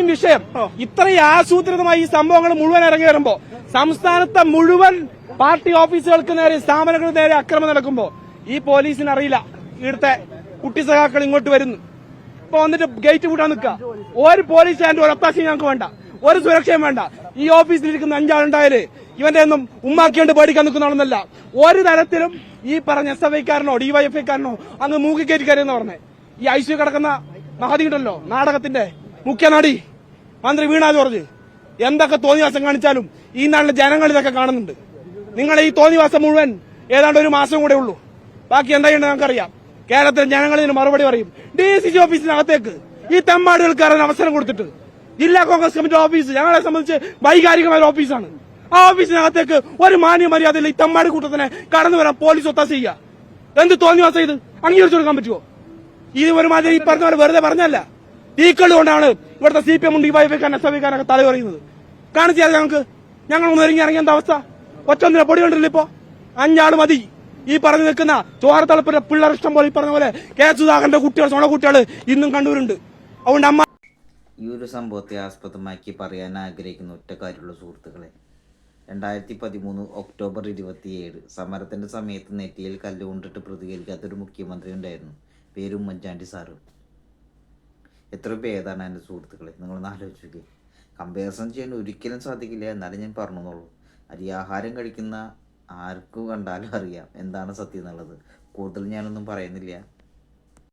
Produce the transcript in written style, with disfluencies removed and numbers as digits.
Main വിഷയം. ഇത്രയും ആസൂത്രിതമായി ഈ സംഭവങ്ങൾ മുഴുവൻ ഇറങ്ങി വരുമ്പോ സംസ്ഥാനത്തെ മുഴുവൻ പാർട്ടി ഓഫീസുകൾക്ക് നേരെ, സ്ഥാപനങ്ങൾക്ക് നേരെ അക്രമം നടക്കുമ്പോ ഈ പോലീസിന് അറിയില്ല ഇവിടുത്തെ കുട്ടി സഖാക്കൾ ഇങ്ങോട്ട് വരുന്നു. ഇപ്പൊ വന്നിട്ട് ഗേറ്റ് കൂട്ടാൻ നിൽക്കുക. ഒരു പോലീസ് സ്റ്റാൻഡ് ഒരു ഒത്താശയും ഞങ്ങൾക്ക് വേണ്ട, ഒരു സുരക്ഷയും വേണ്ട. ഈ ഓഫീസിലിരിക്കുന്ന 5 ആളുണ്ടായാല് ഇവന്റെ ഒന്നും ഉമ്മാക്കിയോണ്ട് പേടിക്കാൻ നിൽക്കുന്നതാണെന്നല്ല. ഒരു തരത്തിലും ഈ പറഞ്ഞ SFI-കാരനോ DYFI-കാരനോ അങ്ങ് മൂക്കിക്കേറ്റി കയറിയെന്ന് പറഞ്ഞേ. ഈ ICU കിടക്കുന്ന മഹതി ഉണ്ടല്ലോ, നാടകത്തിന്റെ മുഖ്യനാടി മന്ത്രി വീണ ജോർജ്, എന്തൊക്കെ തോന്നിവാസം കാണിച്ചാലും ഈ നാട്ടിലെ ജനങ്ങൾ ഇതൊക്കെ കാണുന്നുണ്ട്. നിങ്ങളെ ഈ തോന്നിവാസം മുഴുവൻ ഏതാണ്ട് ഒരു മാസം കൂടെ ഉള്ളൂ. ബാക്കി എന്താ ചെയ്യേണ്ടത് നമുക്കറിയാം. കേരളത്തിലെ ജനങ്ങൾ ഇതിന് മറുപടി പറയും. DCC ഓഫീസിനകത്തേക്ക് ഈ തെമ്മാടുകൾക്ക് കയറാൻ അവസരം കൊടുത്തിട്ട് ജില്ലാ കോൺഗ്രസ് കമ്മിറ്റി ഓഫീസ് ഞങ്ങളെ സംബന്ധിച്ച് വൈകാരികമായ ഓഫീസാണ്. ആ ഓഫീസിനകത്തേക്ക് ഒരു മാന്യ മര്യാദയിൽ ഈ തെമ്മാട് കൂട്ടത്തിനെ കടന്നു വരാൻ പോലീസ് ഒത്താശ ചെയ്യുക. എന്ത് തോന്നിവാസം ഇത് അംഗീകരിച്ചു കൊടുക്കാൻ പറ്റുമോ? ഇത് ഒരുമാതിരി ഈ പറഞ്ഞ പോലെ വെറുതെ പറഞ്ഞല്ല. തീക്കളുകൊണ്ടാണ് ഇവിടുത്തെ CPM DYFI-കാരൻ SFI-കാരനൊക്കെ തല പറയുന്നത്. കാണിച്ചാൽ ഞങ്ങൾ ഇറങ്ങി എന്താ അവസ്ഥ? ഒറ്റൊന്നിനെ പൊടി കണ്ടില്ല. ഇപ്പോ 5 ആള് മതി. ഈ പറഞ്ഞു നിൽക്കുന്ന ചോരത്തളപ്പിന്റെ പിള്ളേർ ഇഷ്ടം പോലെ ഈ പറഞ്ഞ പോലെ കെ സുധാകരന്റെ കുട്ടികൾ, സ്വണ കുട്ടികൾ ഇന്നും കണ്ണൂരുണ്ട്. അതുകൊണ്ട് അമ്മ ഈ ഒരു സംഭവത്തെ ആസ്പദമാക്കി പറയാൻ ആഗ്രഹിക്കുന്ന ഒറ്റ കാര്യമുള്ള സുഹൃത്തുക്കളെ, 2013 ഒക്ടോബർ 27 സമരത്തിന്റെ സമയത്ത് നെറ്റിയിൽ കല്ലുകൊണ്ടിട്ട് പ്രതികരിക്കാത്തൊരു മുഖ്യമന്ത്രി ഉണ്ടായിരുന്നു. പേര് ഉമ്മൻചാണ്ടി സാറ്. എത്ര ഭേദമാണ് എൻ്റെ സുഹൃത്തുക്കളെ, നിങ്ങളൊന്ന് ആലോചിക്കുക. കമ്പാരിസൺ ചെയ്യാൻ ഒരിക്കലും സാധിക്കില്ല. എന്നാലും ഞാൻ പറഞ്ഞോളൂ, അരിയാഹാരം കഴിക്കുന്ന ആർക്കും കണ്ടാലും അറിയാം എന്താണ് സത്യം എന്നുള്ളത്. കൂടുതൽ ഞാനൊന്നും പറയുന്നില്ല.